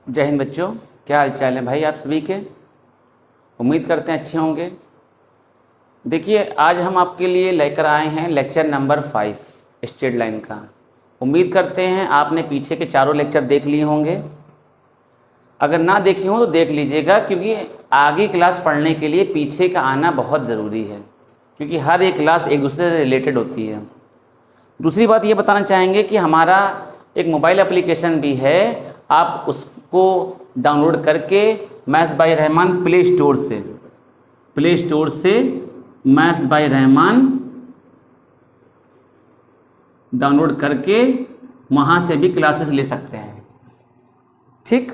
जय हिंद बच्चों, क्या हाल चाल है भाई आप सभी के। उम्मीद करते हैं अच्छे होंगे। देखिए, आज हम आपके लिए लेकर आए हैं लेक्चर नंबर 5 स्ट्रेट लाइन का। उम्मीद करते हैं आपने पीछे के चारों लेक्चर देख लिए होंगे। अगर ना देखे हों तो देख लीजिएगा, क्योंकि आगे क्लास पढ़ने के लिए पीछे का आना बहुत ज़रूरी है, क्योंकि हर एक क्लास एक दूसरे से रिलेटेड होती है। दूसरी बात ये बताना चाहेंगे कि हमारा एक मोबाइल एप्लीकेशन भी है, आप उसको डाउनलोड करके maths by Rahman play store से मैथ्स बाय रहमान डाउनलोड करके वहाँ से भी क्लासेस ले सकते हैं, ठीक।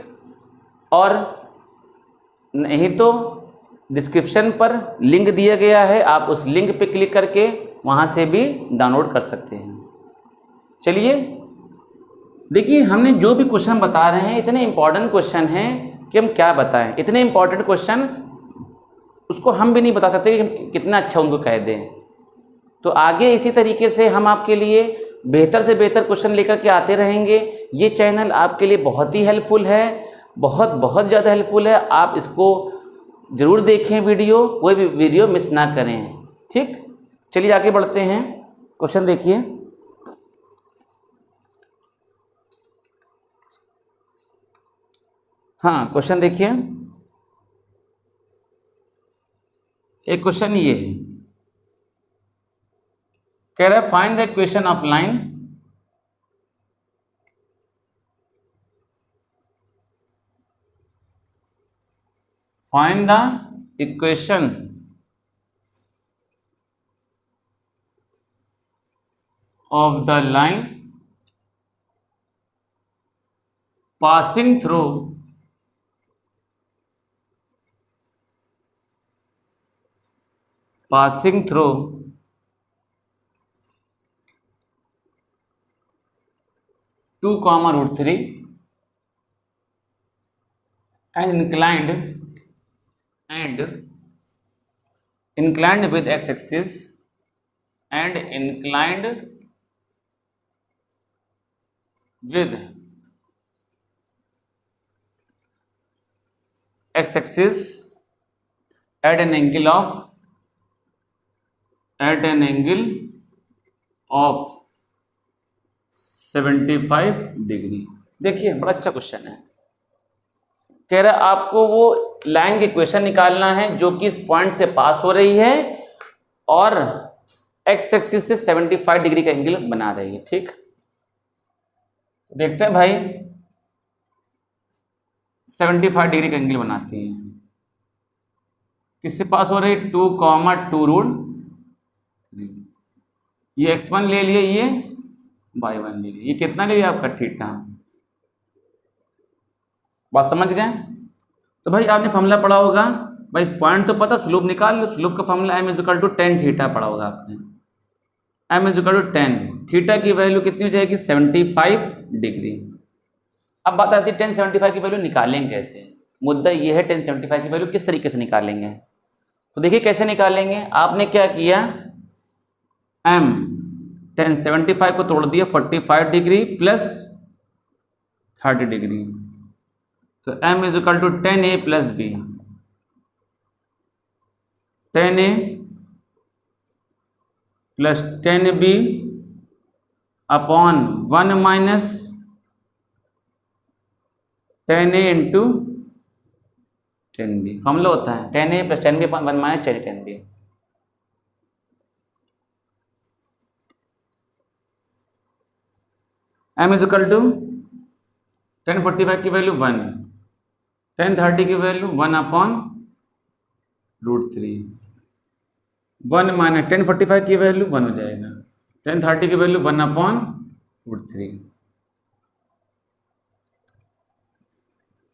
और नहीं तो डिस्क्रिप्शन पर लिंक दिया गया है, आप उस लिंक पे क्लिक करके वहाँ से भी डाउनलोड कर सकते हैं। चलिए देखिए, हमने जो भी क्वेश्चन बता रहे हैं इतने इम्पॉर्टेंट क्वेश्चन हैं कि हम क्या बताएं। इतने इम्पॉर्टेंट क्वेश्चन उसको हम भी नहीं बता सकते कि हम कितना अच्छा उनको कह दें। तो आगे इसी तरीके से हम आपके लिए बेहतर से बेहतर क्वेश्चन लेकर के आते रहेंगे। ये चैनल आपके लिए बहुत ही हेल्पफुल है, बहुत ज़्यादा हेल्पफुल है। आप इसको ज़रूर देखें, कोई भी वीडियो मिस ना करें, ठीक। चलिए आगे बढ़ते हैं। क्वेश्चन देखिए, हाँ क्वेश्चन देखिए। एक क्वेश्चन ये है, कह रहा है find the equation of line find the equation of the line passing through two comma root 3 and inclined with x-axis and inclined with x-axis at an angle of 75 degree. देखिए बड़ा अच्छा क्वेश्चन है। कह रहा है आपको वो लाइन की इक्वेशन निकालना है जो कि इस पॉइंट से पास हो रही है और एक्स एक्सिस से 75 डिग्री का एंगल बना रही है, ठीक। देखते हैं भाई, 75 डिग्री का एंगल बनाती है। किससे पास हो रही है? 2, 2√3। ये x1 ले लिए, ये y1 ले लिए। ये कितना ले लिया आपका? थीटा। बात समझ गए? तो भाई आपने फॉर्मूला पढ़ा होगा, भाई पॉइंट तो पता, स्लोप निकाल लो। स्लोप का फॉर्मूला m = 10 थीटा पढ़ा होगा आपने। m = 10, थीटा की वैल्यू कितनी हो जाएगी? 75 डिग्री। अब बात आती है 1075 की वैल्यू निकालेंगे कैसे। मुद्दा ये है 1075 की वैल्यू किस तरीके से निकालेंगे। तो देखिए कैसे निकालेंगे। आपने क्या किया, m 1075 को तोड़ दिया 45 डिग्री प्लस 30 डिग्री। तो m = 10a plus b, 10a plus 10b upon 1 minus 10a into 10b। Formula होता है 10a plus 10b upon 1 minus 10b। m = 1045 की वैल्यू 1, 1030 की वैल्यू 1 अपॉन √3। 1 माइनस 1045 की वैल्यू 1 हो जाएगा, 1030 की वैल्यू 1 अपॉन √3।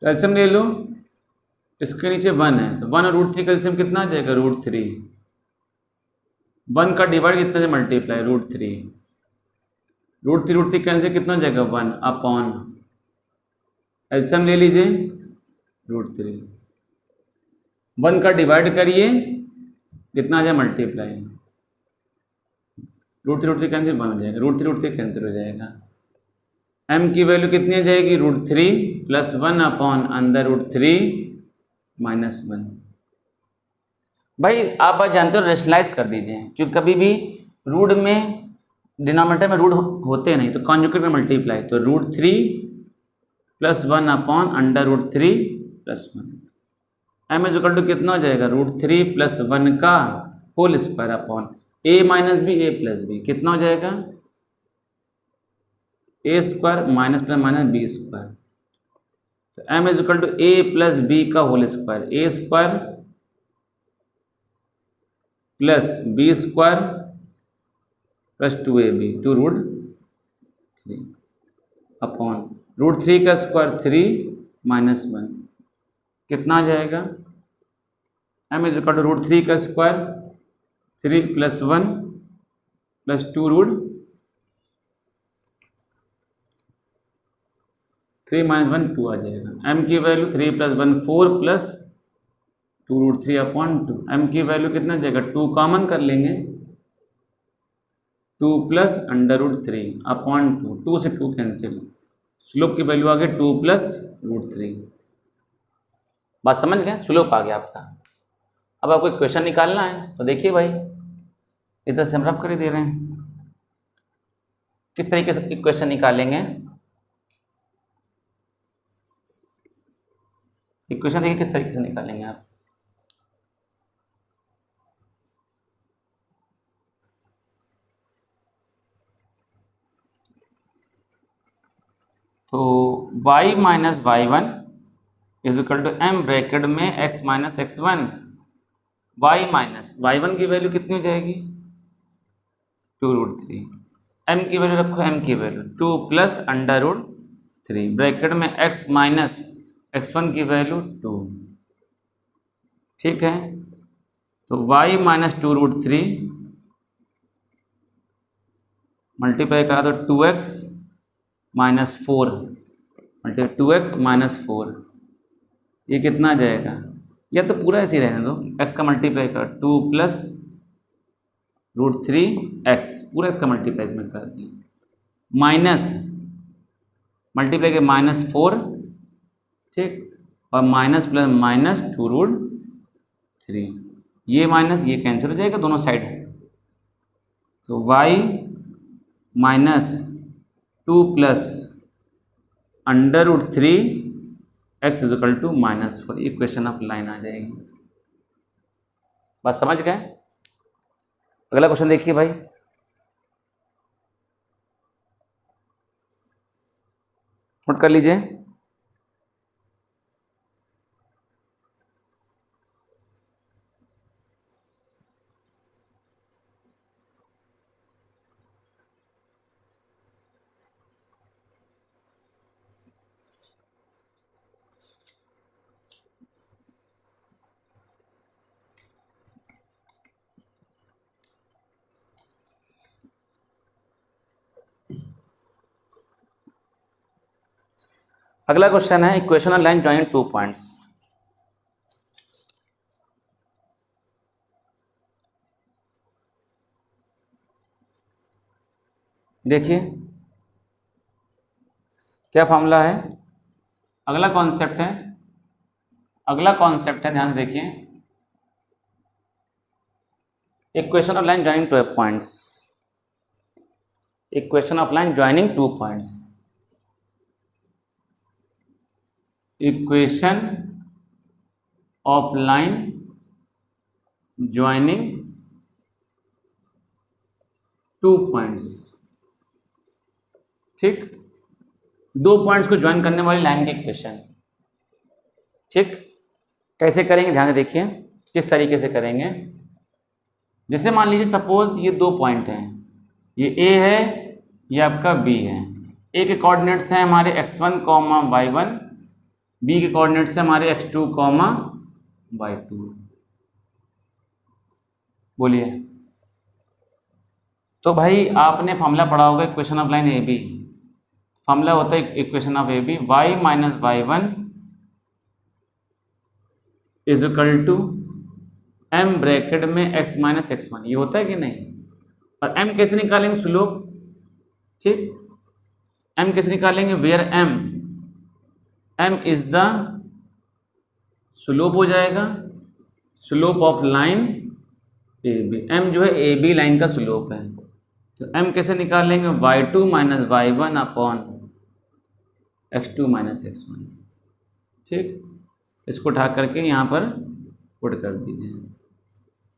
कैल्शियम ले लो, इसके नीचे 1 है, तो 1 और √3 कैल्शियम कितना आ जाएगा? √3। 1 का डिवाइड कितने से मल्टीप्लाई? √3। √3 कैंसिल कितना हो जाएगा? 1 अपॉन, एल्शियम ले लीजिए √3। 1 का डिवाइड करिए, कितना आ जाए? मल्टीप्लाई। √3 कैंसिल 1 हो जाएगा, √3 कैंसिल हो जाएगा। m की वैल्यू कितनी आ जाएगी, √3 + 1 अपॉन √3 - 1। भाई आप बात जानते हो, रेशनलाइज कर दीजिए, क्योंकि कभी भी रूट में डिनोमिनेटर में रूट होते नहीं, तो कॉन्जुगेट में मल्टीप्लाई, तो √3 + 1 अपॉन √3 + 1। m = कितना हो जाएगा, √3 + 1 का whole square upon a - b a + b, कितना हो जाएगा, a² - b²। तो m = a + b का whole square, a² + b² + 2ab 2√3 upon √3 का स्क्वायर 3 - 1, कितना आ जाएगा, m = √3 का स्क्वायर 3 + 1 + 2√3 - 1 2 आ जाएगा। m की वैल्यू 3 + 1 4 + 2√3 अपॉन 2। m की वैल्यू कितना आ जाएगा, 2 कॉमन कर लेंगे, 2 + √3 अपॉन 2, 2 से 2 कैंसिल, स्लोप की वैल्यू आ गई 2 + √3। बात समझ गए, स्लोप आ गया आपका। अब आपको इक्वेशन निकालना है, तो देखिए भाई इधर से हम रफ कर ही दे रहे हैं, किस तरीके से इक्वेशन निकालेंगे। इक्वेशन देखिए किस तरीके से निकालेंगे आप। तो y - y1 = m ब्रैकेट में x - x1, y - y1 की वैल्यू कितनी हो जाएगी, 2√3। m की वैल्यू रखो, m की वैल्यू 2 + √3 ब्रैकेट में x - x1 की वैल्यू 2, ठीक है। तो y - 2√3 मल्टीप्लाई करा दो 2x - 4 2x - 4, ये कितना आ जाएगा, या तो पूरा ऐसे ही रहने दो, x का मल्टीप्लाई कर 2 + √3x, पूरा x का मल्टीप्लाई इसमें कर दिया, माइनस मल्टीप्लाई के -4, ठीक, और माइनस प्लस -2√3, ये माइनस ये कैंसिल हो जाएगा दोनों साइड, तो y - 2 + √3 x = -4, equation of line आ जाएगी। बात समझ गए। अगला क्वेश्चन देखिए भाई, नोट कर लीजिए। अगला क्वेश्चन है equation of line joining 2 points. देखिए क्या फॉर्मूला है, अगला कॉन्सेप्ट है, ध्यान से देखिए, equation of line joining 2 points, equation of line joining 2 points, equation of line joining 2 points, ठीक, 2 पॉइंट्स को ज्वाइन करने वाली लाइन की इक्वेशन, ठीक। कैसे करेंगे ध्यान से देखिए, किस तरीके से करेंगे। जैसे मान लीजिए सपोज ये 2 पॉइंट हैं, ये A है, ये आपका B है। A के कोऑर्डिनेट्स हैं हमारे x1, y1, B के कोऑर्डिनेट्स हैं हमारे x2, y2। बोलिए, तो भाई आपने फॉर्मूला पढ़ा होगा equation of line AB, formula होता है equation of AB, y - y1 = m bracket में x - x1, ये होता है कि नहीं। और m कैसे निकालेंगे, स्लोप, ठीक, m कैसे निकालेंगे, where m is the slope हो जाएगा, slope of line A B, m जो है ए बी लाइन का स्लोप है। तो m कैसे निकालेंगे, y2 minus y1 upon x2 minus x1। ठीक, इसको उठा करके यहाँ पर पुट कर दीजिए।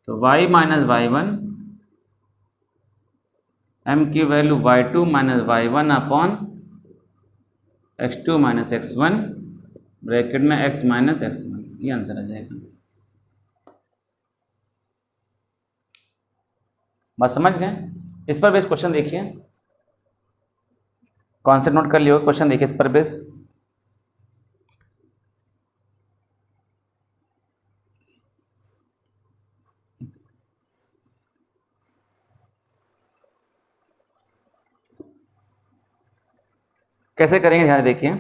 तो y माइनस y1, m की value y2 minus y1 upon x2 minus x1, bracket में x माइनस x1, ये आंसर आ जाएगा। बात समझ गए? इस पर बेस क्वेश्चन देखिए, कॉन्सेप्ट नोट कर लियो, क्वेश्चन देखिए इस पर बेस। कैसे करेंगे ध्यान देखिए।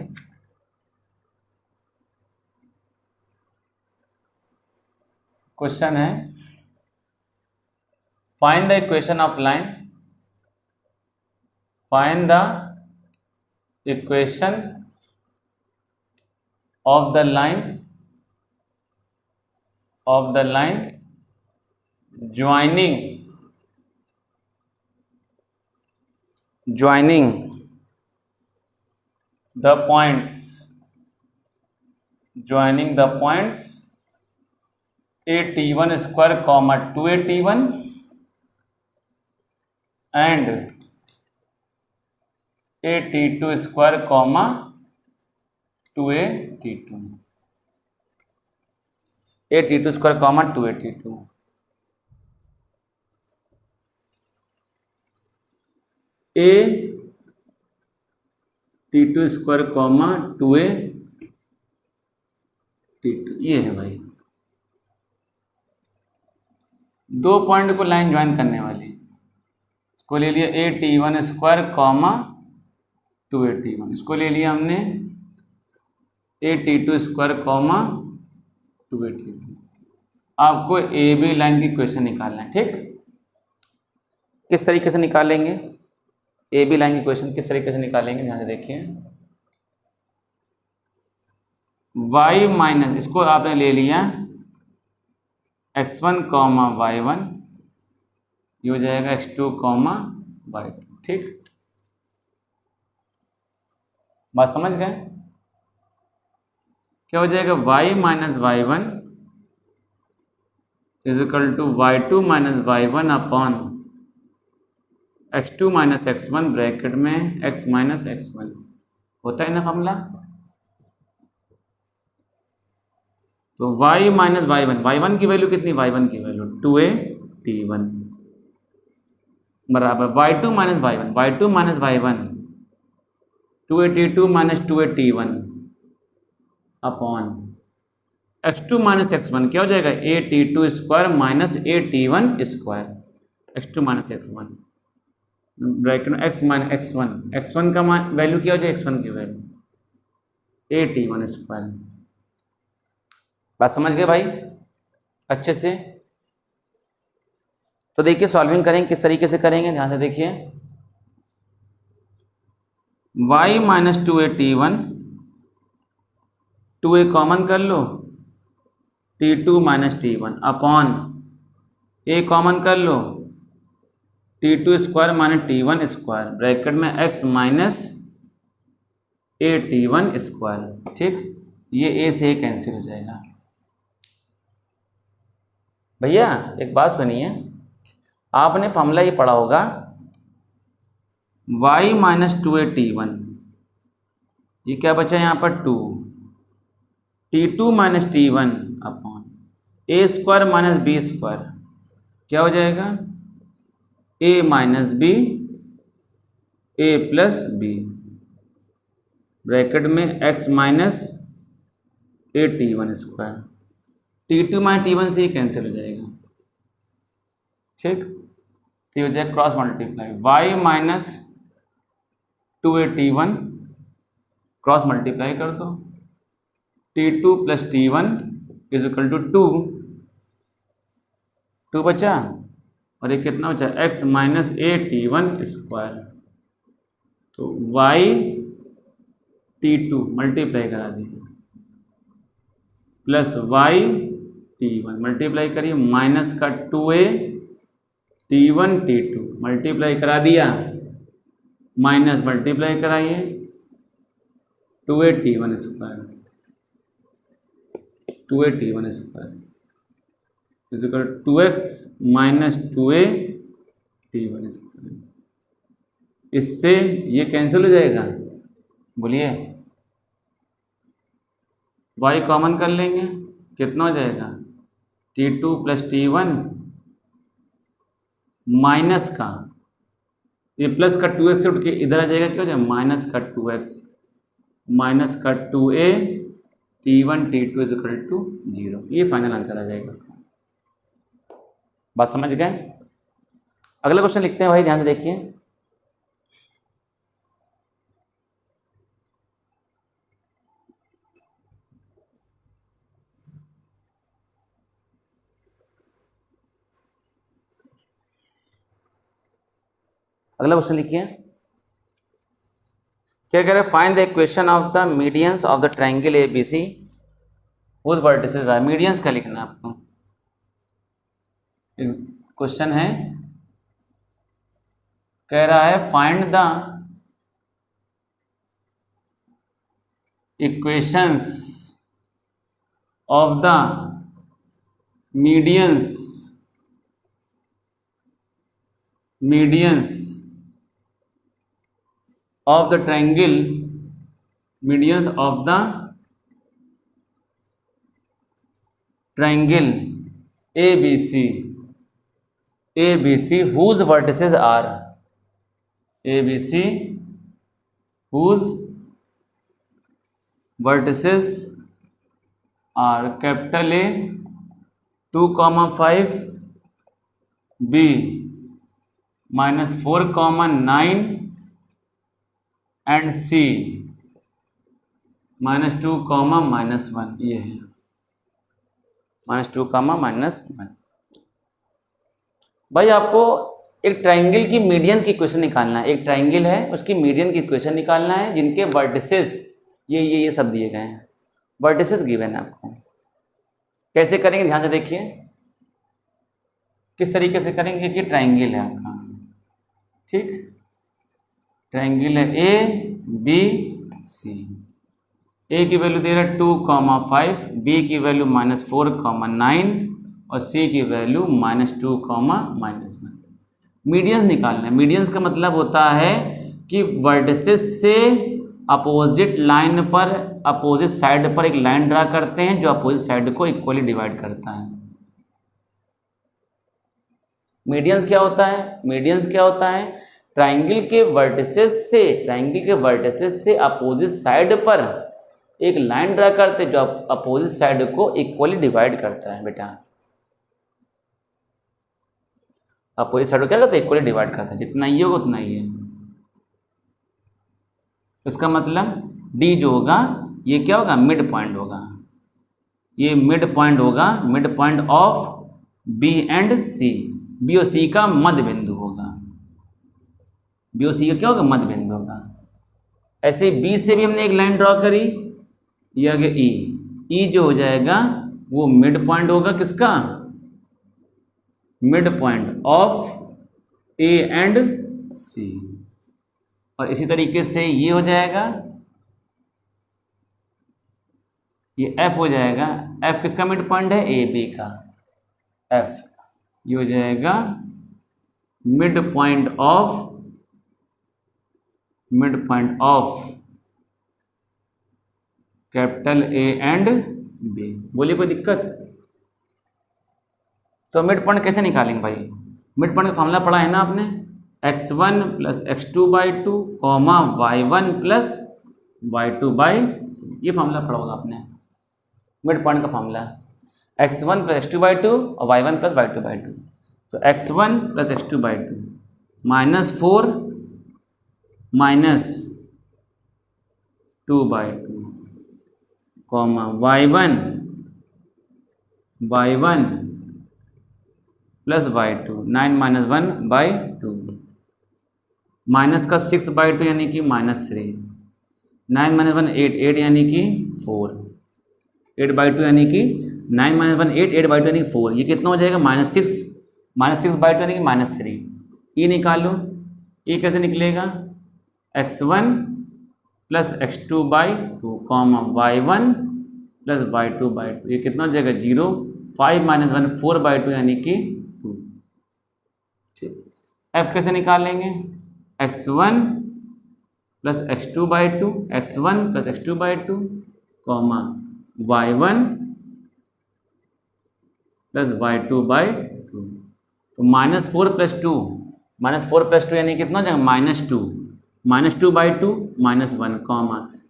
क्वेश्चन है, find the equation of line, find the equation of the line joining the points at1 square comma 2at1 and at2 square comma 2at2, at2 square comma 2at2। a t2 square comma 2a t2, ये है भाई दो point को line join करने वाली। इसको ले लिया at1 स्क्वायर कॉमा 2at1, इसको ले लिया हमने at2 स्क्वायर कॉमा 2at2। आपको ए बी लाइन की इक्वेशन निकालना है। ठीक, किस तरीके से निकालेंगे ए बी लाइन की इक्वेशन, किस तरीके से निकालेंगे ध्यान से देखिए। y माइनस, इसको आपने ले लिया x1 कॉमा y1, ये हो जाएगा x2 कॉमा y2। ठीक, बात समझ गए? क्या हो जाएगा, y minus y1 is equal to y2 minus y1 upon x2 minus x1, bracket में x माइनस x1। होता है ना फॉर्मूला। तो y माइनस y1 की वैल्यू कितनी, y1 की वैल्यू 2at1 बराबर y2 minus y1 2at2 minus 2at1 upon x2 minus x1, क्या हो जाएगा at2 square minus at1 square, x2 minus x1 bracket में x माइनस x1 का वैल्यू क्या हो जाए, x1 की वैल्यू at1 स्क्वायर। बात समझ गए भाई अच्छे से? तो देखिए सॉल्विंग करेंगे, किस तरीके से करेंगे ध्यान से देखिए। y minus 2at1, 2a common कर लो, t2 minus t1 upon a common कर लो, t2 square minus t1 square, bracket में x माइनस at1 स्क्वायर। ठीक, ये a से a कैंसिल हो जाएगा। भैया एक बात सुनिए, आपने फॉर्मूला ये पढ़ा होगा y माइनस 2at1, ये क्या बचा यहाँ पर 2, t2 minus t1 upon a square minus b square, क्या हो जाएगा a minus b a plus b, bracket में x minus at1 square, t2 minus t1 से ही कैंसिल हो जाएगा। ठीक, तो हो जाएगा cross multiply y minus 2at1 cross multiply कर दो, t2 plus t1 is equal to 2 बचा, और ये कितना बचा x माइनस at1 स्क्वायर। तो y(t2) मल्टीप्लाई करा दीजिए प्लस y(t1) मल्टीप्लाई करिए माइनस का 2a t1 t2 मल्टीप्लाई करा दिया माइनस मल्टीप्लाई कराइए 2a t1 square 2a t1 square equal 2x minus 2a t1 square. इससे ये कैंसिल हो जाएगा, बोलिए y कॉमन कर लेंगे, कितना हो जाएगा t2 प्लस t1 माइनस का ये प्लस का 2x से उठ के इधर आ जाएगा, क्या हो जाएगा माइनस का 2x माइनस का 2a t1 t2 is equal to 0। ये फाइनल आंसर आ जाएगा। बात समझ गए? अगला क्वेश्चन लिखते हैं भाई, ध्यान से देखिए। अगला क्वेश्चन लिखिए, क्या कह रहे हैं, find the equation of the medians of the triangle ABC whose vertices are. Medians का लिखना है आपको। क्वेश्चन है, कह रहा है find the equations of the medians of the triangle medians of the triangle ABC whose vertices are ABC whose vertices are capital A 2,5 B -4,9 and C -2, -1। ये है -2, -1। भाई आपको एक ट्राइंगल की मीडियन की इक्वेशन निकालना है। एक ट्राइंगल है, उसकी मीडियन की इक्वेशन निकालना है जिनके वर्टिसेस ये सब दिए गए हैं। वर्टिसेस गिवन है आपको। कैसे करेंगे ध्यान से देखिए, किस तरीके से करेंगे कि ट्राइंगल है आपका, ठीक, ट्राइंगल है ABC। ए की वैल्यू दे रहा है 2,5, बी की वैल्यू -4,9 और सी की वैल्यू -2, -1। मीडियंस निकालना है। मीडियंस का मतलब होता है कि वर्टिसेस से अपोजिट लाइन पर, अपोजिट साइड पर एक लाइन ड्रा करते हैं जो अपोजिट साइड को इक्वली डिवाइड करता है। मीडियंस क्या होता है? मीडियंस क्या होता है? ट्राइंगल के वर्टिसेस से अपोजिट साइड पर एक लाइन ड्रा करते हैं जो अपोजिट साइड को इक्वली डिवाइड करता है। बेटा अपोजिट साइड को क्या करता है? इक्वली डिवाइड करता है, जितना ये होगा उतना ही है। इसका मतलब डी जो होगा ये क्या होगा? मिड पॉइंट होगा। ये मिड पॉइंट होगा, mid point of B and C. B और सी का मध्य बिंदु होगा। बी और सी का क्या होगा? मध्य बिंदु होगा। ऐसे बी से भी हमने एक लाइन ड्रॉ करी, ये आगे ई जो हो जाएगा वो मिड पॉइंट होगा। किसका? Mid point of A and C. और इसी तरीके से ये हो जाएगा, ये एफ हो जाएगा। एफ किसका मिड पॉइंट है? ए बी का। एफ ये हो जाएगा mid point of capital A and B. बोलिए कोई दिक्कत? तो मिड पॉइंट कैसे निकालेंगे भाई? मिड पॉइंट का फॉर्मूला पढ़ा है ना आपने, x1 + x2/2 y1 + y2/2। ये फॉर्मूला पढ़ा होगा आपने, मिड पॉइंट का फॉर्मूला x1 + x2/2 और y1 + y2/2। तो x1 + x2/2 -4 -2/2 y1 + y2 9 - 1/2 minus का 6/2 यानी कि -3, 9 - 1 8, 8 यानी कि 4, 8/2 यानी कि 9 - 1 8, 8/2 यानी कि 4, ये कितना हो जाएगा -6, -6/2 यानी कि -3। ये निकालो, ये कैसे निकलेगा, x1 + x2/2 y1 + y2/2, ये कितना हो जाएगा 0, 5 - 1 4/2 यानी कि 2। ठीक, f कैसे निकालेंगे, x1 + x2/2, x1 + x2/2 y1 + y2/2। तो -4 + 2, -4 + 2 यानी कितना हो जाएगा -2, -2/2 -1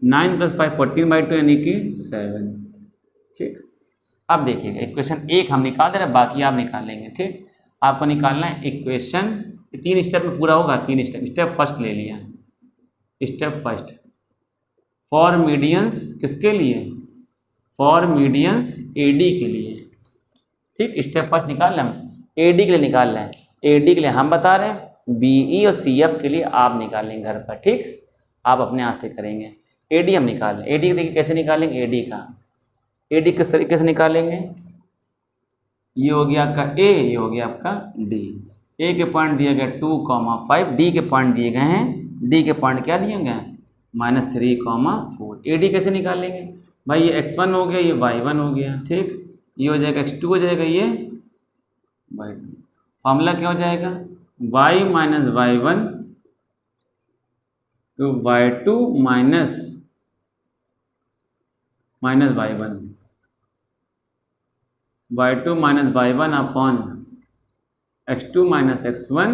9 + 5 14/2 यानी कि 7। ठीक, अब देखिएगा इक्वेशन 1 हम निकाल दे रहे हैं, बाकी आप निकालेंगे। ठीक, आपको निकालना है इक्वेशन, 3 स्टेप में पूरा होगा, 3 स्टेप। स्टेप फर्स्ट ले लिया, स्टेप फर्स्ट फॉर मीडियंस, किसके लिए, फॉर मीडियंस एडी के लिए। ठीक, स्टेप फर्स्ट निकाल लें हम, एडी के लिए निकाल लें, एडी के लिए हम बता रहे हैं, बीई और सीएफ के लिए आप निकालेंगे घर पर। ठीक, आप अपने हाथ से करेंगे। एडी हम निकाल लें, एडी देखिए कैसे निकालेंगे, एडी का, एडी किस तरीके से निकालेंगे, ये हो गया आपका ए, ये हो गया आपका डी। ए के पॉइंट दिए गए 2,5, डी के पॉइंट दिए गए हैं, डी के पॉइंट क्या दिए गए हैं -3,4। एडी कैसे निकालेंगे भाई, ये x1 हो गया, ये y1 हो गया। ठीक, ये हो जाएगा x2 हो जाएगा, ये y2। फॉर्मूला क्या हो जाएगा, y - y1 तो y2 minus y1, y2 - y1 upon x2 - x1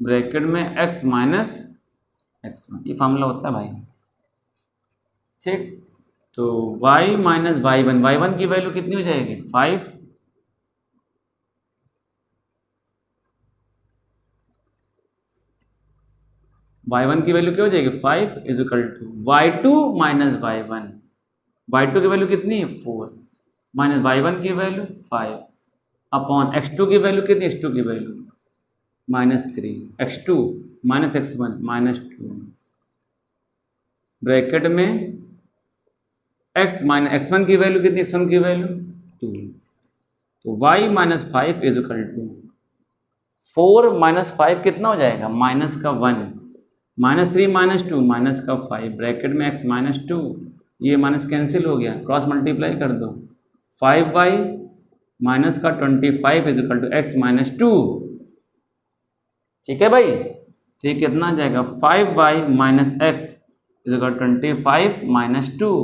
bracket में x - x1, ये फार्मूला होता है भाई। ठीक, तो y - y1, y1 की वैल्यू कितनी हो जाएगी 5, y1 की वैल्यू क्या हो जाएगी 5 = y2 - y1, y2 की वैल्यू कितनी है 4 माइनस y1 की वैल्यू 5 अपॉन x2 की वैल्यू कितनी, x2 की वैल्यू -3, x2 - x1 -2 ब्रैकेट में x - x1 की वैल्यू कितनी, x1 की वैल्यू 2। तो y - 5 = 4 - 5 कितना हो जाएगा माइनस का 1, -3 - 2 माइनस का 5 ब्रैकेट में x -2, ये माइनस कैंसिल हो गया, क्रॉस मल्टीप्लाई कर दो, 5y माइनस का 25 = x -2। ठीक है भाई, तो ये कितना आ जाएगा 5y - x = 25 - 2,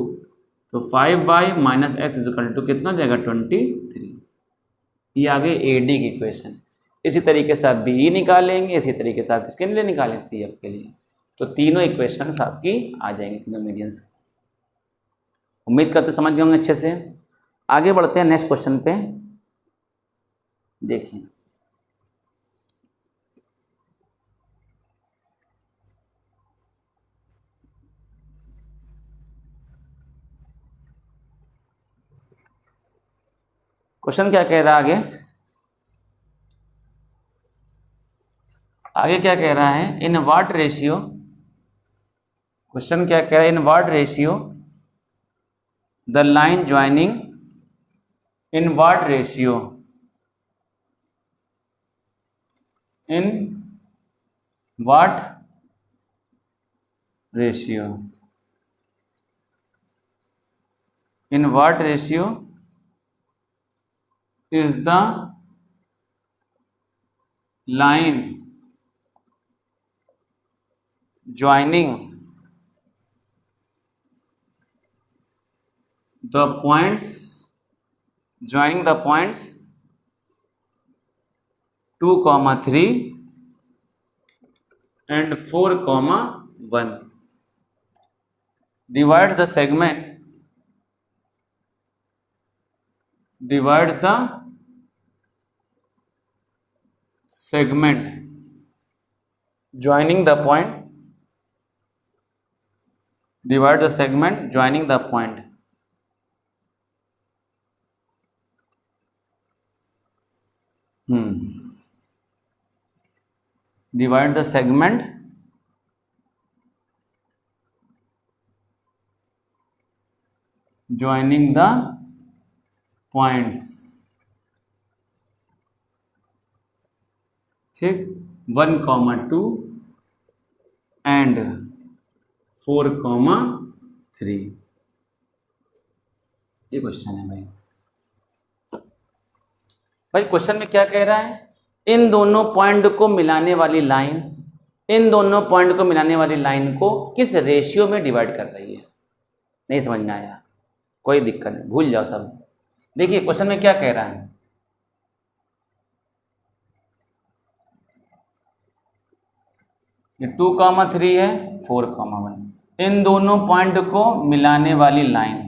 तो 5y - x = कितना हो जाएगा 23। ये आ गई एडी की इक्वेशन। इसी तरीके से आप बी निकालेंगे, इसी तरीके से आप किसके लिए निकालें, सी एफ के लिए। तो तीनों इक्वेशंस आपकी आ जाएंगी, तीनों मीडियंस। उम्मीद करते समझ गए होंगे अच्छे से। आगे बढ़ते हैं नेक्स्ट क्वेश्चन पे, देखिए क्वेश्चन क्या कह रहा है आगे, आगे क्या कह रहा है, इन व्हाट रेशियो, क्वेश्चन क्या कह रहा है, in what ratio the line joining, in what ratio, in what ratio, in what ratio is the line joining the points, joining the points 2, 3 and 4, 1 divides the segment, divides the segment joining the point, divide the segment joining the point, divide the segment joining the points, ठीक, 1,2 and 4,3। ये question है भाई। भाई question में क्या कह रहा है, इन दोनों पॉइंट को मिलाने वाली लाइन, इन दोनों पॉइंट को मिलाने वाली लाइन को किस रेशियो में डिवाइड कर रही है। नहीं समझ में आया, कोई दिक्कत नहीं, भूल जाओ सब। देखिए क्वेश्चन में क्या कह रहा है, ये 2,3 है, 4,1, इन दोनों पॉइंट को मिलाने वाली लाइन,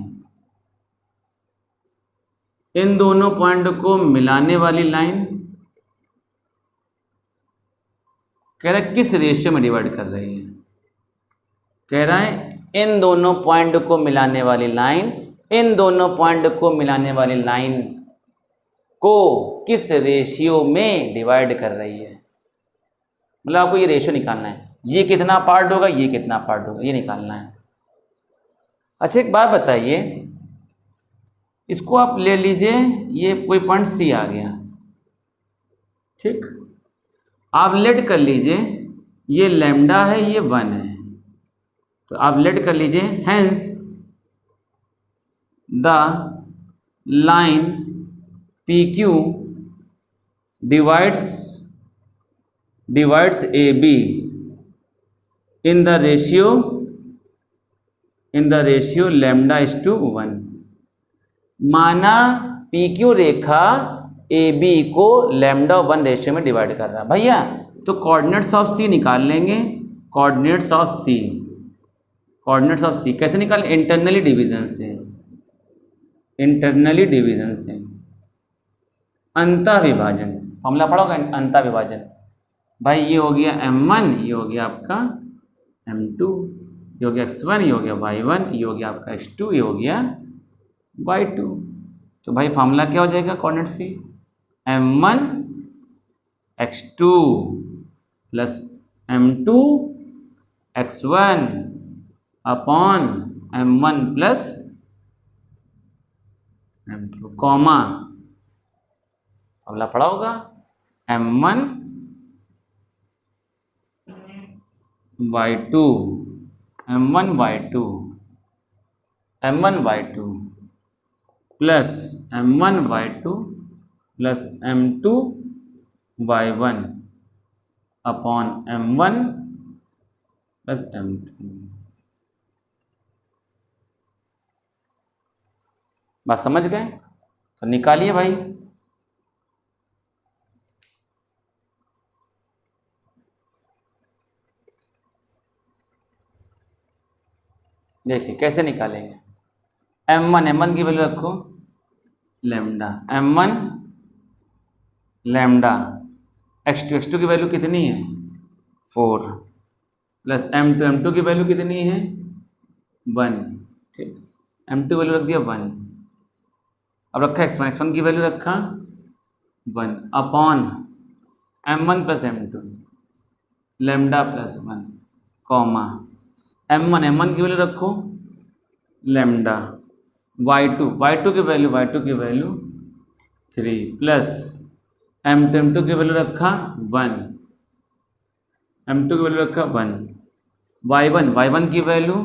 इन दोनों पॉइंट को मिलाने वाली लाइन कह रहा है किस रेशियो में डिवाइड कर रही है। कह रहा है इन दोनों पॉइंट को मिलाने वाली लाइन, इन दोनों पॉइंट को मिलाने वाली लाइन को किस रेशियो में डिवाइड कर रही है। मतलब आपको ये रेशियो निकालना है, ये कितना पार्ट होगा, ये कितना पार्ट होगा, ये निकालना है। अच्छा एक बात बताइए, इसको आप ले लीजिए, ये कोई पॉइंट सी आ गया, ठीक, आप लेट कर लीजिए, ये लैम्डा है, ये 1 है, तो आप लेट कर लीजिए, hence the line P Q divides AB in the ratio lambda is to 1। माना PQ रेखा AB को लैम्डा 1 रेशियो में डिवाइड कर रहा है भैया, तो कोऑर्डिनेट्स ऑफ C निकाल लेंगे। कोऑर्डिनेट्स ऑफ C कैसे निकालें, इंटरनली डिवीजन से, अंतः विभाजन, फॉर्मूला पढ़ोगे अंतः विभाजन। भाई ये हो गया M1, ये हो गया आपका M2, ये हो गया X1, ये हो गया Y1, ये हो गया आपका X2, ये हो गया Y2। तो भाई फार्मूला क्या हो जाएगा coordinate C, M1 X2 plus M2 X1 upon M1 plus M2 comma, formula पढ़ा होगा M1 Y2 M1Y2 plus M1Y2 plus M2 Y1 upon M1 plus M2। बात समझ गए, तो निकालिए भाई। देखिए कैसे निकालेंगे, M1 की वैल्यू रखो लैम्डा, M1 लैम्डा, X2 की वैल्यू कितनी है 4 प्लस M2 की वैल्यू कितनी है 1, ठीक, M2 वैल्यू रख दिया 1, अब रखा X1 की वैल्यू रखा 1 upon M1 plus M2 lambda plus 1 comma, M1 की वैल्यू रखो लैम्डा, Y2 की वैल्यू 3 प्लस M2 की वैल्यू रखा 1, M2 की वैल्यू रखा 1, Y1 की value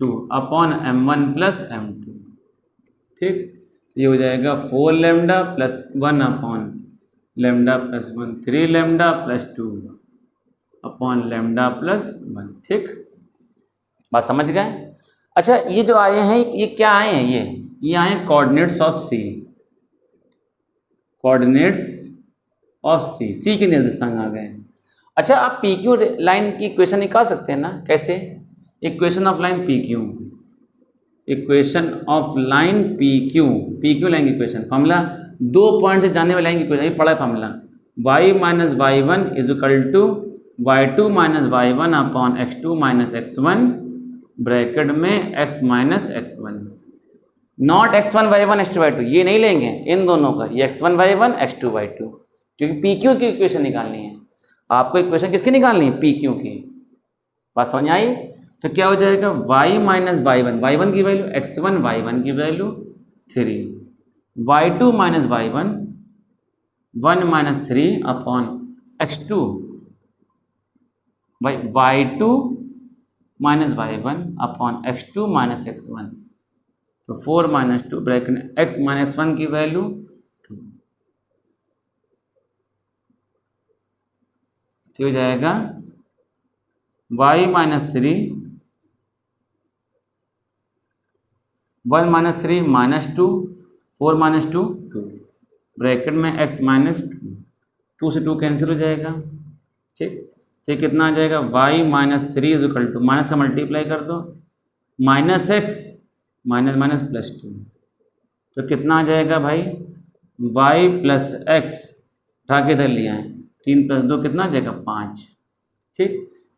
2 upon M1 plus M2, ठीक, ये हो जाएगा 4 lambda plus 1 upon lambda plus 1, 3 lambda plus 2 upon lambda plus 1, ठीक, बात समझ गए। अच्छा ये जो आए हैं ये क्या आए हैं, ये आए हैं कोऑर्डिनेट्स ऑफ C, C के निर्देशांक आ गए। अच्छा आप PQ लाइन की इक्वेशन निकाल सकते हैं ना, कैसे, equation of line PQ line की इक्वेशन, फॉर्मूला 2 पॉइंट से जाने वाली लाइन की इक्वेशन, ये पढ़ा है formula, y minus y1 is equal to y2 minus y1 upon x2 minus x1 bracket में x minus x1, not x1 y1 x2 y2, ये नहीं लेंगे इन दोनों का, ये x1 y1 x2 y2, क्योंकि PQ की इक्वेशन निकालनी है आपको। इक्वेशन किसकी निकालनी है, PQ की। बात समझ आई। तो क्या हो जाएगा y माइनस y1 की वैल्यू x1 y1 की value 3, y2 minus y1 1 minus 3 upon x2 y2 minus y1 upon x2 minus x1, तो 4 माइनस 2 ब्रैकेट x माइनस 1 की वैल्यू 2, तो हो जाएगा y minus 3 1 minus 3 minus 2 4 minus 2 2 bracket में x minus 2 से 2 cancel हो जाएगा। ठीक, तो कितना आ जाएगा y minus 3 is equal to minus का मल्टीप्लाई कर दो minus x minus minus plus 2, तो कितना आ जाएगा भाई y प्लस x उठा के इधर लिया है 3 प्लस 2 कितना आ जाएगा 5। ठीक,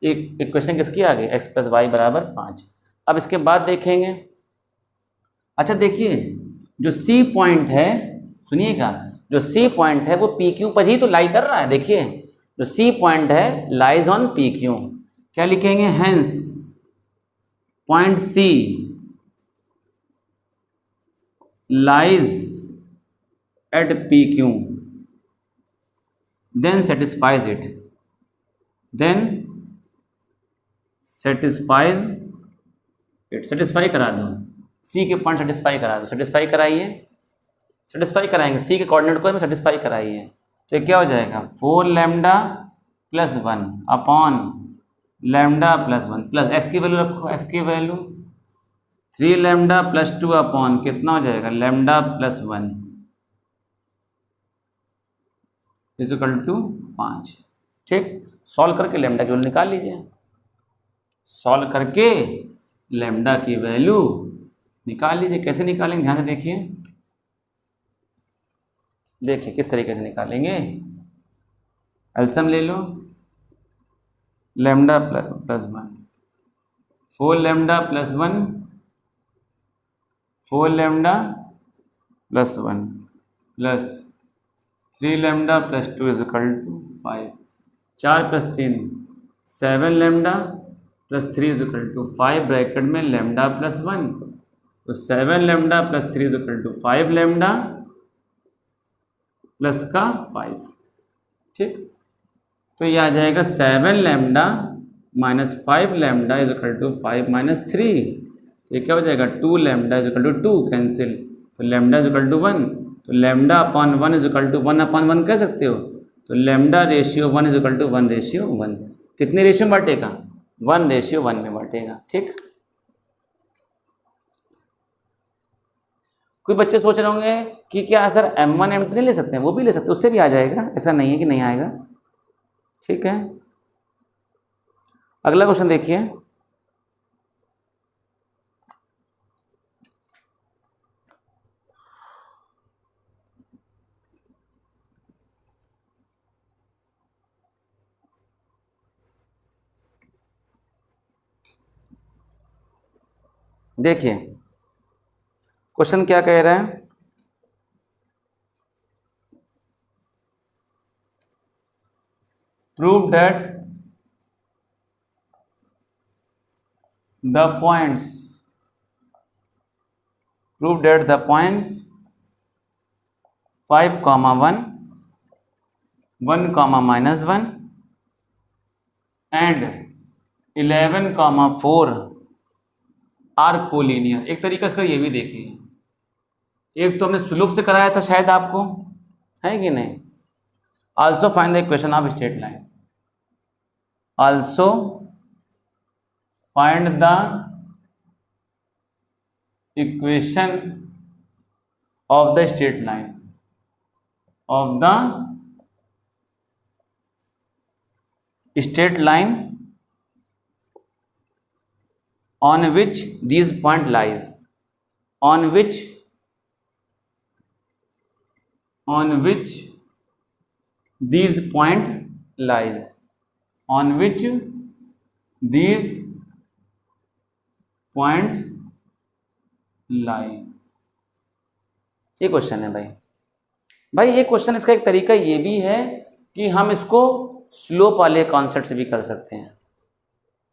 एक क्वेश्चन किसकी आ गई x प्लस वाई बराबर 5। अब इसके बाद देखेंगे, अच्छा देखिए जो C पॉइंट है, सुनिएगा जो C पॉइंट है वो PQ पर ही तो लाई कर रहा है। देखिए जो C पॉइंट है लाइज ऑन PQ, क्या लिखेंगे hence point C lies at PQ then satisfies it, then satisfies it, satisfy करा दो C के पॉइंट सेटिस्फाई करा दो, सेटिस्फाई कराइए, सेटिस्फाई कराएंगे C के कोऑर्डिनेट को में सेटिस्फाई कराइए, तो क्या हो जाएगा 4 lambda plus 1 upon lambda plus 1 plus x की वैल्यू रखो, x की वैल्यू 3 लैम्डा प्लस 2 अपॉन कितना हो जाएगा lambda plus 1 is equal to 5। ठीक, सॉल्व करके लैम्डा की वैल्यू निकाल लीजिए, सॉल्व करके लैम्डा की वैल्यू निकाल लीजिए। कैसे निकालेंगे ध्यान से देखिए, देखिए किस तरीके से निकालेंगे। एलसीएम ले लो, lambda plus 1 4 lambda plus 1 4 lambda plus 1 plus 3 lambda plus 2 is equal to 5, 4 plus 3 7 lambda plus 3 is equal to 5 bracket में लैम्डा प्लस 1, तो 7 lambda plus 3 is equal to 5 lambda plus का 5। ठीक, तो ये आ जाएगा 7 lambda minus 5 lambda is equal to 5 minus 3, ये क्या हो जाएगा 2 lambda is equal to 2 cancel, तो लैम्डा इज इक्वल टू 1, तो lambda upon 1 is equal to 1 upon 1 कह सकते हो, तो lambda ratio 1 is equal to 1 ratio 1, कितने रेशियो में बांटेगा 1 रेशियो 1 में बांटेगा। ठीक, कोई बच्चे सोच रहे होंगे कि क्या सर M1 M2 नहीं ले सकते हैं, वो भी ले सकते हैं, उससे भी आ जाएगा, ऐसा नहीं है कि नहीं आएगा। ठीक है, अगला क्वेश्चन देखिए, देखिए क्वेश्चन क्या कह रहा है, prove that the points 5, 1 1, minus 1 and 11, 4 are collinear. एक तरीका इसका ये भी देखिए, एक तो हमने स्लोप से कराया था शायद आपको, है कि नहीं। Also find the equation of straight line, also find the equation of the straight line of the straight line on which these point lies, on which these point lies, on which these points lie। ये question है भाई ये question, इसका एक तरीका ये भी है कि हम इसको स्लोप वाले कॉन्सेप्ट से भी कर सकते हैं।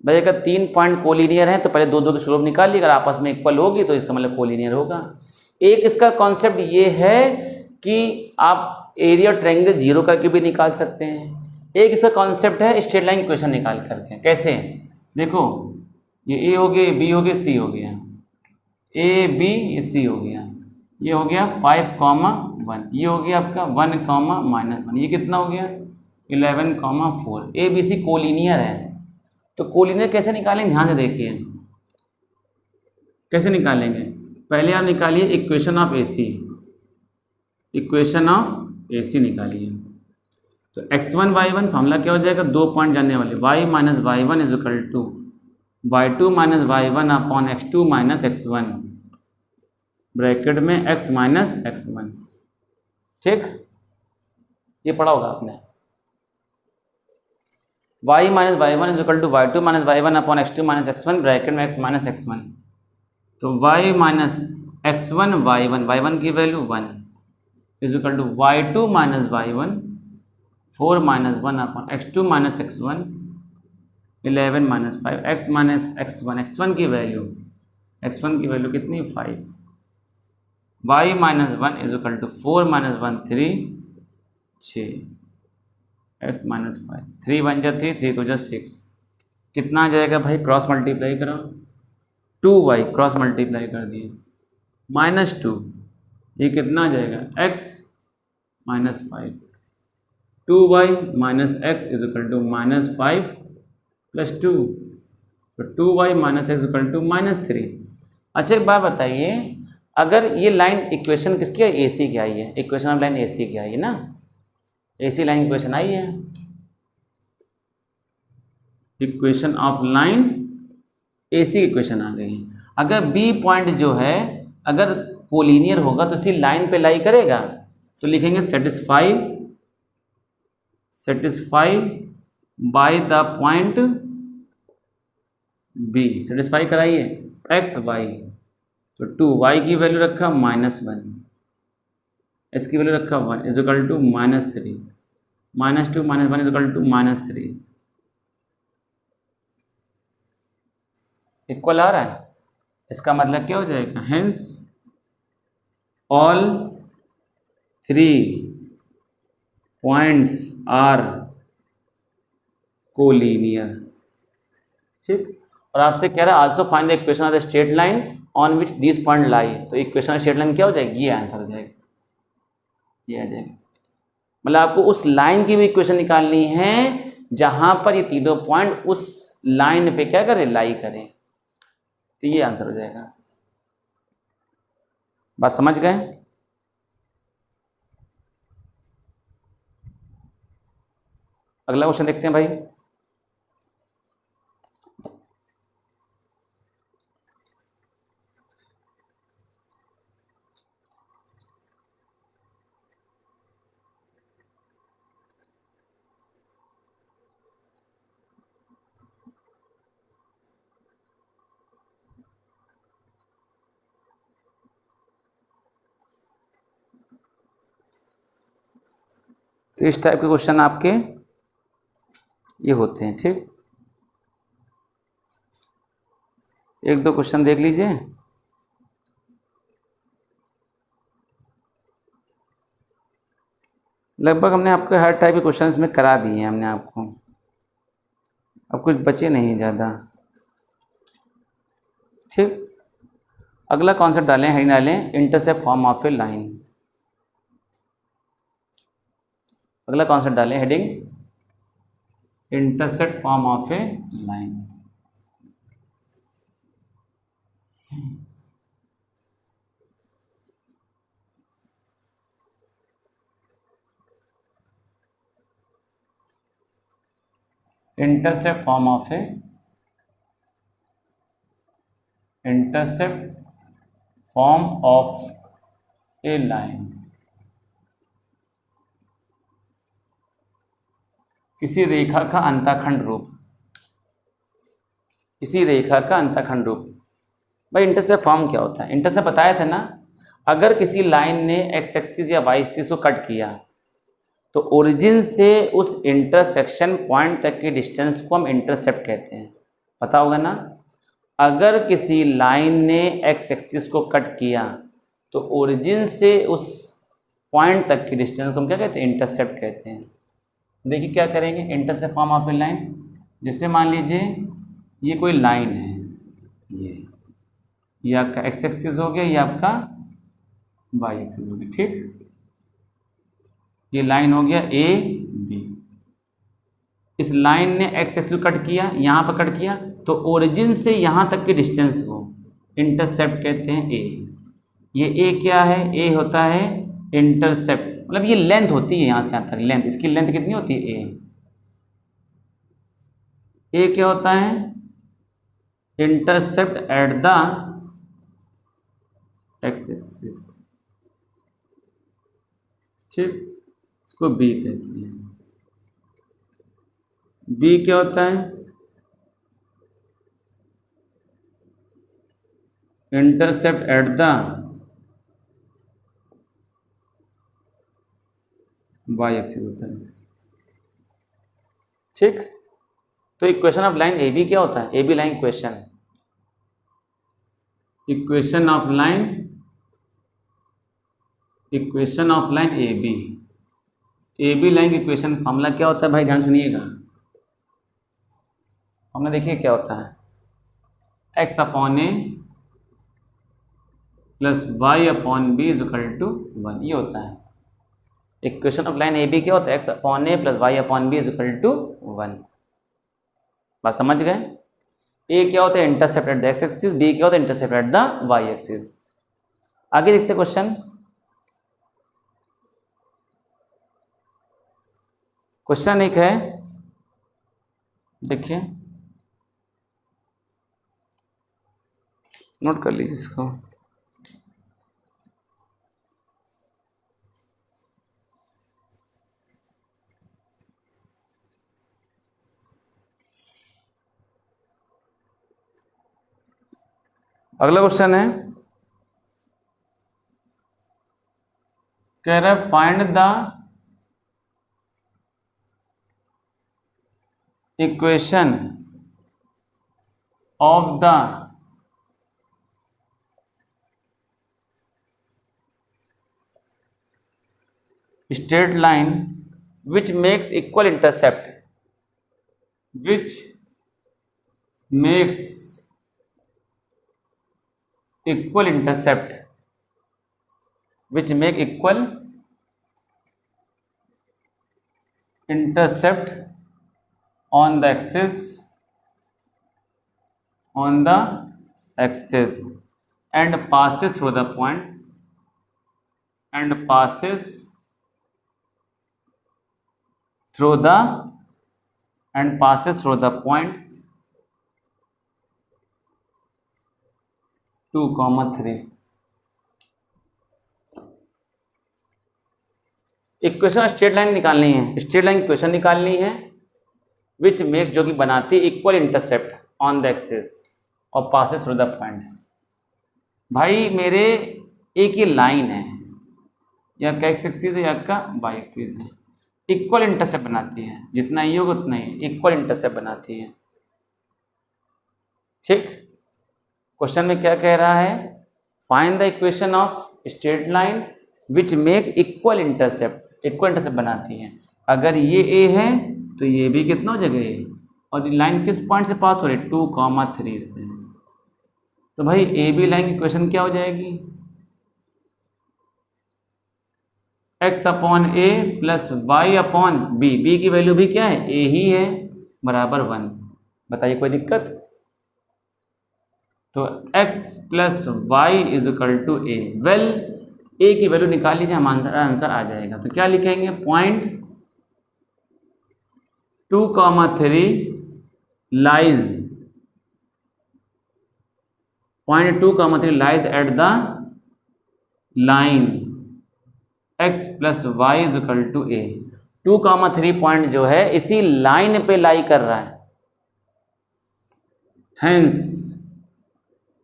भाई अगर 3 पॉइंट कोलिनियर हैं तो पहले दो दो की स्लोप निकाल ली, अगर आपस में इक्वल होगी तो इसका मतलब कोलिनियर होगा। एक इसका कॉन्सेप्ट ये है कि आप एरिया ट्रायंगल जीरो करके भी निकाल सकते हैं। एक इसका कॉन्सेप्ट है स्ट्रेट लाइन इक्वेशन निकाल करके। कैसे? देखो ये ए हो गया, बी हो गया, सी हो गया, ए बी ये सी हो गया, ये हो गया 5,1, ये हो गया आपका 1,-1, ये कितना हो गया 11,4। ए बी सी कोलिनियर है। तो कोलिनियर कैसे निकालेंगे, ध्यान से देखिए कैसे निकालेंगे। पहले आप निकालिए equation of A C, equation of A C निकालिए। तो x1 y1 फॉर्मूला क्या हो जाएगा, 2 पॉइंट जानने वाले, y minus y1 is equal to y2 minus y1 upon x2 minus x1 bracket में x माइनस x1। ठीक, ये पढ़ा होगा आपने। y minus y1 is equal to y2 minus y1 upon x2 minus x1 bracket में x minus x1। तो y minus x1 y1 की value 1 is equal to y2 minus y1 4 minus 1 upon x2 minus x1 11 minus 5 x minus x1 की value कितनी 5। y minus 1 is equal to 4 minus 1 3 6 x minus 5 3 1 जा 3 3 2 जा 6 कितना आ जाएगा भाई, क्रॉस मल्टीप्लाई करो 2y क्रॉस मल्टीप्लाई कर दिए -2 ये कितना आ जाएगा x minus 5 2y minus x is equal to -5 plus 2 तो 2y minus x equal to -3। अच्छा एक बात बताइए, अगर ये लाइन इक्वेशन किसकी है, ए सी की आई है, इक्वेशन ऑफ लाइन ए सी की आई है ना, ए सी लाइन इक्वेशन आई है, equation of line A C equation आ गई। अगर बी पॉइंट जो है अगर कोलिनियर होगा तो इसी लाइन पे लाई करेगा, तो लिखेंगे satisfy by the point B, satisfy कराइए एक्स वाई। तो 2y की वैल्यू रखा -1, x की वैल्यू रखा 1 is equal to -3, -2 -1 is equal to -3। Equal आ रहा है, इसका मतलब क्या हो जाएगा, hence all 3 points are collinear. ठीक, और आपसे कह रहा है also find the equation of the straight line on which this point lie. तो इक्वेशन ऑफ स्ट्रेट लाइन क्या हो जाएगी, ये आंसर हो जाएगा, ये आ जाएगा। मतलब आपको उस लाइन की भी इक्वेशन निकालनी है जहां पर ये तीनों पॉइंट उस लाइन पे क्या करें, लाई करें, तो ये आंसर हो जाएगा। बात समझ गए? अगला क्वेश्चन देखते हैं भाई। तो इस टाइप के क्वेश्चन आपके ये होते हैं। ठीक, एक दो क्वेश्चन देख लीजिए। लगभग हमने आपको हर टाइप के क्वेश्चंस में करा दिए हैं हमने आपको, अब कुछ बचे नहीं ज़्यादा। ठीक, अगला कॉन्सेप्ट डालें, हेडिंग डालें intercept form of A line. अगला कॉन्सेप्ट डालें heading intercept form of A line. Intercept form of A line. किसी रेखा का अंतःखंड रूप, किसी रेखा का अंतःखंड रूप। भाई इंटरसेप्ट फॉर्म क्या होता है, इंटरसेप्ट बताया था ना, अगर किसी लाइन ने एक्स एक्सिस या वाई एक्सिस को कट किया तो ओरिजिन से उस इंटरसेक्शन पॉइंट तक के डिस्टेंस को हम इंटरसेप्ट कहते हैं। पता होगा ना। अगर किसी लाइन ने एक्स एक्सिस को कट किया तो ओरिजिन से उस पॉइंट तक की डिस्टेंस को हम क्या कहते हैं, इंटरसेप्ट कहते हैं। देखिए क्या करेंगे, intercept form of A line, जैसे मान लीजिए ये कोई लाइन है, ये आपका एक्स एक्सिस हो गया, ये आपका वाई एक्सिस हो गया, ठीक। ये लाइन हो गया ए बी, इस लाइन ने एक्स एक्सिस कट किया, यहाँ पर कट किया, तो ओरिजिन से यहाँ तक के डिस्टेंस को इंटरसेप्ट कहते हैं ए। ये ए क्या है, ए होता है इंटरसेप्ट, मतलब ये लेंथ होती है यहाँ से यहाँ तक, लेंथ, इसकी लेंथ कितनी होती है ए। ए क्या होता है, intercept at the X axis, ठीक, इसको बी कहते हैं। बी क्या होता है, intercept at the Y axis होता है, ठीक। तो equation of line A B क्या होता है, A B line equation, equation of line, equation of line A B line की इक्वेशन फॉर्मूला क्या होता है भाई, ध्यान सुनिएगा। हमने देखिए क्या होता है, X upon A plus Y upon B is equal to 1, ये होता है equation of line A B. क्या होता है, X upon A plus Y upon B is equal to 1। बात समझ गए। ए क्या होता है, intercept at the X axis, B क्या होता है, intercept at the Y axis. आगे देखते क्वेश्चन। क्वेश्चन एक है, देखिए नोट कर लीजिए इसको। अगला क्वेश्चन है, कह रहा है find the equation of the straight line which makes equal intercept, which makes equal intercept, which make equal intercept on the axis, on the axis and passes through the point, and passes through the, and passes through the point 2,3। Equation straight line निकालनी है, straight line equation निकालनी है, which makes जो कि बनाती equal intercept on the axis और passes through the point. भाई मेरे एक ये लाइन है, या का एक्स एक्सिस है या का वाई एक्सिस है, इक्वल इंटरसेप्ट बनाती है, जितना ही होगा उतना ही इक्वल इंटरसेप्ट बनाती है, ठीक। क्वेश्चन में क्या कह रहा है, find the equation of straight line which make equal intercept, equal intercept बनाती है। अगर ये ए है तो ये भी कितना हो जाएगा ए, और ये लाइन किस पॉइंट से पास हो रही है, 2,3 से। तो भाई ए बी लाइन की इक्वेशन क्या हो जाएगी, x upon A plus Y upon B, B की वैल्यू भी क्या है, ए ही है, बराबर 1। बताइए कोई दिक्कत। तो x plus Y is equal to A, well A की वैल्यू निकाल लीजिए, हम आंसर आ जाएगा। तो क्या लिखेंगे, point 2,3 lies, point 2,3 lies at the line x plus Y is equal to A. 2,3 point जो है इसी लाइन पे लाई कर रहा है, हेंस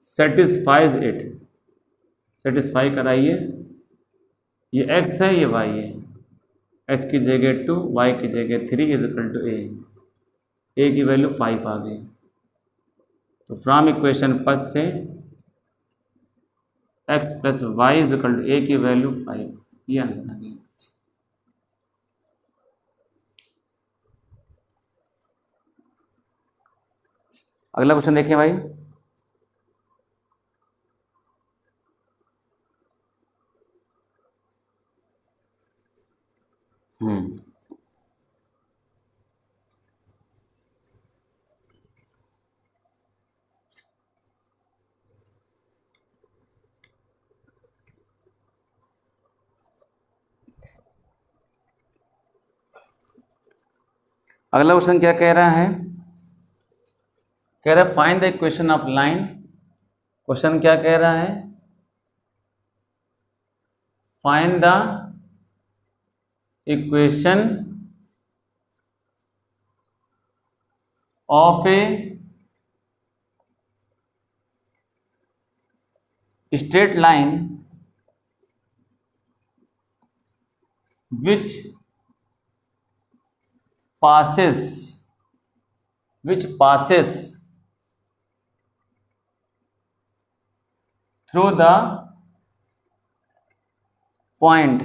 सेटिस्फाइज इट, सेटिस्फाई कराइए। ये x है, ये y है, x की जगह 2, y की जगह 3 is equal to a, a की वैल्यू 5 आ गई। तो फ्रॉम इक्वेशन फर्स्ट से x plus Y is equal to A की वैल्यू 5, ये आंसर आ गया। अगला क्वेश्चन देखिए भाई। अगला क्वेश्चन क्या कह रहा है? कह रहा है find the equation of line. Question क्या कह रहा है? Find the equation of a straight line which passes through the point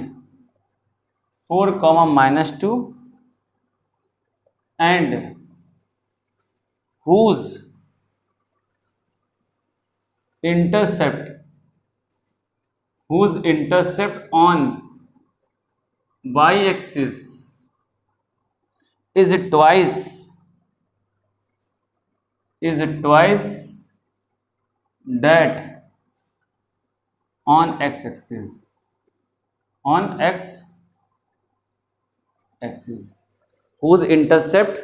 4, -2 and whose intercept on y-axis is twice that on x-axis, whose intercept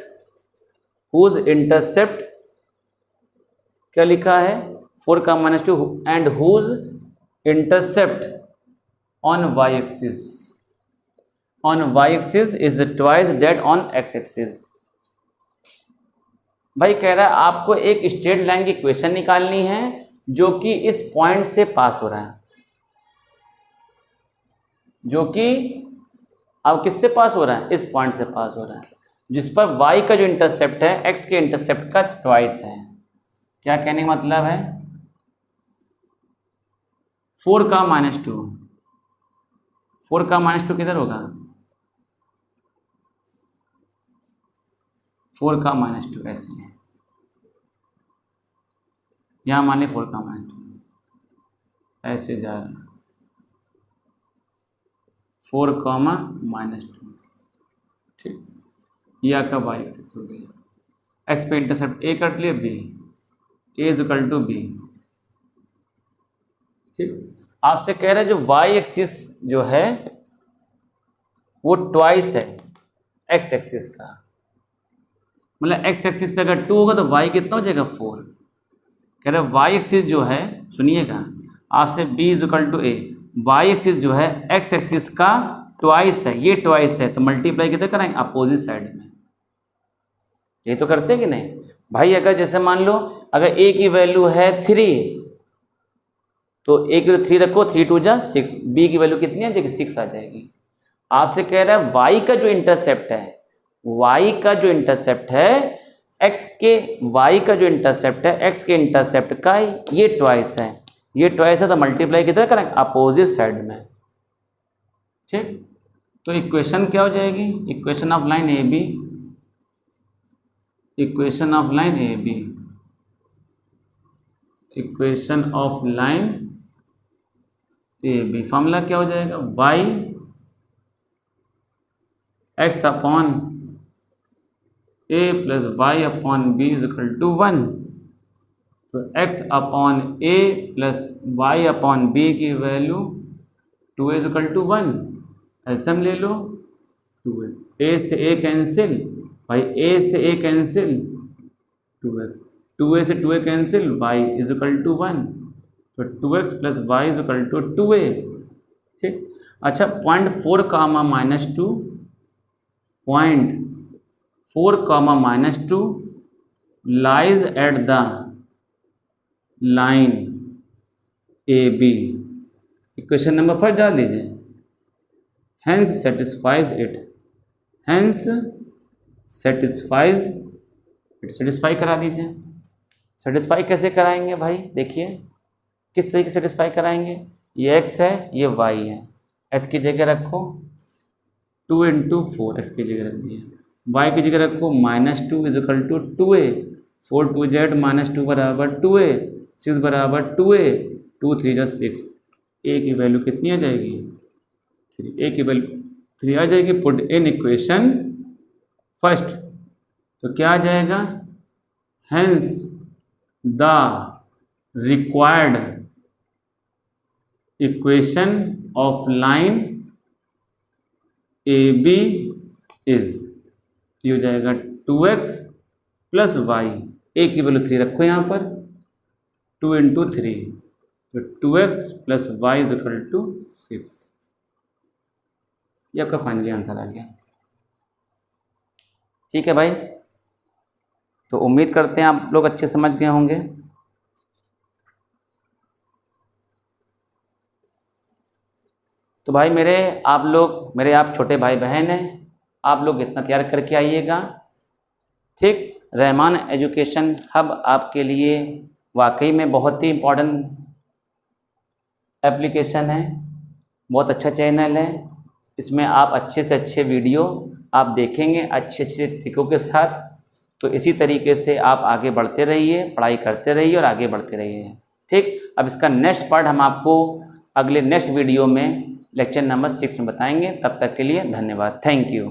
क्या लिखा है? 4, -2 and whose intercept on y-axis is twice that on x-axis। भाई कह रहा है आपको एक straight line की इक्वेशन निकालनी है जो कि इस पॉइंट से पास हो रहा है, जो कि अब किससे पास हो रहा है? इस पॉइंट से पास हो रहा है, जिस पर y का जो इंटरसेप्ट है x के इंटरसेप्ट का ट्वाइस है। क्या कहने का मतलब है? 4 का -2, 4 का -2 किधर होगा? 4 का -2 ऐसे है, यहाँ मान ली 4 का -2 ऐसे जा रहा है, 4, -2, ठीक। ये आपका y एक्सिस हो गया। x पे इंटरसेप्ट a कट लिए b, a is equal to b, ठीक। आपसे कह रहे हैं जो y एक्सिस जो है वो ट्वाइस है x एक्सिस का, मतलब x एक्सिस पे अगर 2 होगा तो y कितना हो जाएगा? 4। कह रहे y एक्सिस जो है, सुनिएगा आपसे b is equal to a, y axis जो है x एक्सिस का ट्वाइस है, ये ट्वाइस है, तो मल्टीप्लाई कितने कराएंगे? अपोजिट साइड में। ये तो करते हैं कि नहीं भाई? अगर जैसे मान लो अगर a की वैल्यू है 3 तो a की वैल्यू 3 रखो, 3 2 जा 6, b की वैल्यू कितनी आ जाएगी? 6 आ जाएगी। आपसे कह रहा है y का जो इंटरसेप्ट है, y का जो इंटरसेप्ट है x के, y का जो इंटरसेप्ट है x के इंटरसेप्ट का ये ट्वाइस है, ये ट्वाइस है, तो मल्टीप्लाई किधर करेंगे? अपोजिट साइड में, ठीक। तो इक्वेशन क्या हो जाएगी? Equation of line A B, equation of line A B, equation of line A B formula क्या हो जाएगा? y x अपॉन a plus Y upon B is equal to 1। तो x अपॉन a plus Y upon B की value 2 is equal to 1। LCM ले लो, 2a, a से a कैंसिल भाई, a से a कैंसिल, 2x, 2a से 2a cancel, y is equal to 1, तो 2x plus Y is equal to 2a, ठीक। अच्छा, 0.4 -2, 0.4 -2 lies at the line A B. Equation number 5 डाल दीजिए। Hence satisfies it, hence satisfies it, satisfy करा दीजिए, satisfy कैसे कराएंगे भाई, देखिए किस तरीके से सेटिस्फाई कराएंगे। ये x है, ये y है, s की जगह रखो 2 × 4, x की जगह रख दिया, y की जगह रखो -2 = 2a, 4 2 z -2 = 2a, 6 = 2a, 2 3 = 6, a की वैल्यू कितनी आ जाएगी 3, a की वैल्यू 3 आ जाएगी। पुट इन इक्वेशन फर्स्ट, तो क्या आ जाएगा, hence the required equation of line A B is, ये हो जाएगा 2x + y, a की वैल्यू 3 रखो यहाँ पर, 2 × 3, तो 2x + y = 6। ये आपका फाइनली आंसर आ गया। ठीक है भाई, तो उम्मीद करते हैं आप लोग अच्छे समझ गए होंगे। तो भाई मेरे आप छोटे भाई बहन हैं, आप लोग इतना तैयार करके आइएगा। ठीक, रहमान एजुकेशन हब आपके लिए वाकई में बहुत ही इम्पोर्टेंट एप्लीकेशन है, बहुत अच्छा चैनल है। इसमें आप अच्छे से अच्छे वीडियो आप देखेंगे अच्छे अच्छे तरीकों के साथ। तो इसी तरीके से आप आगे बढ़ते रहिए, पढ़ाई करते रहिए और आगे बढ़ते रहिए। ठीक, अब इसका नेक्स्ट पार्ट हम आपको अगले नेक्स्ट वीडियो में लेक्चर नंबर 6 में बताएंगे। तब तक के लिए धन्यवाद, थैंक यू।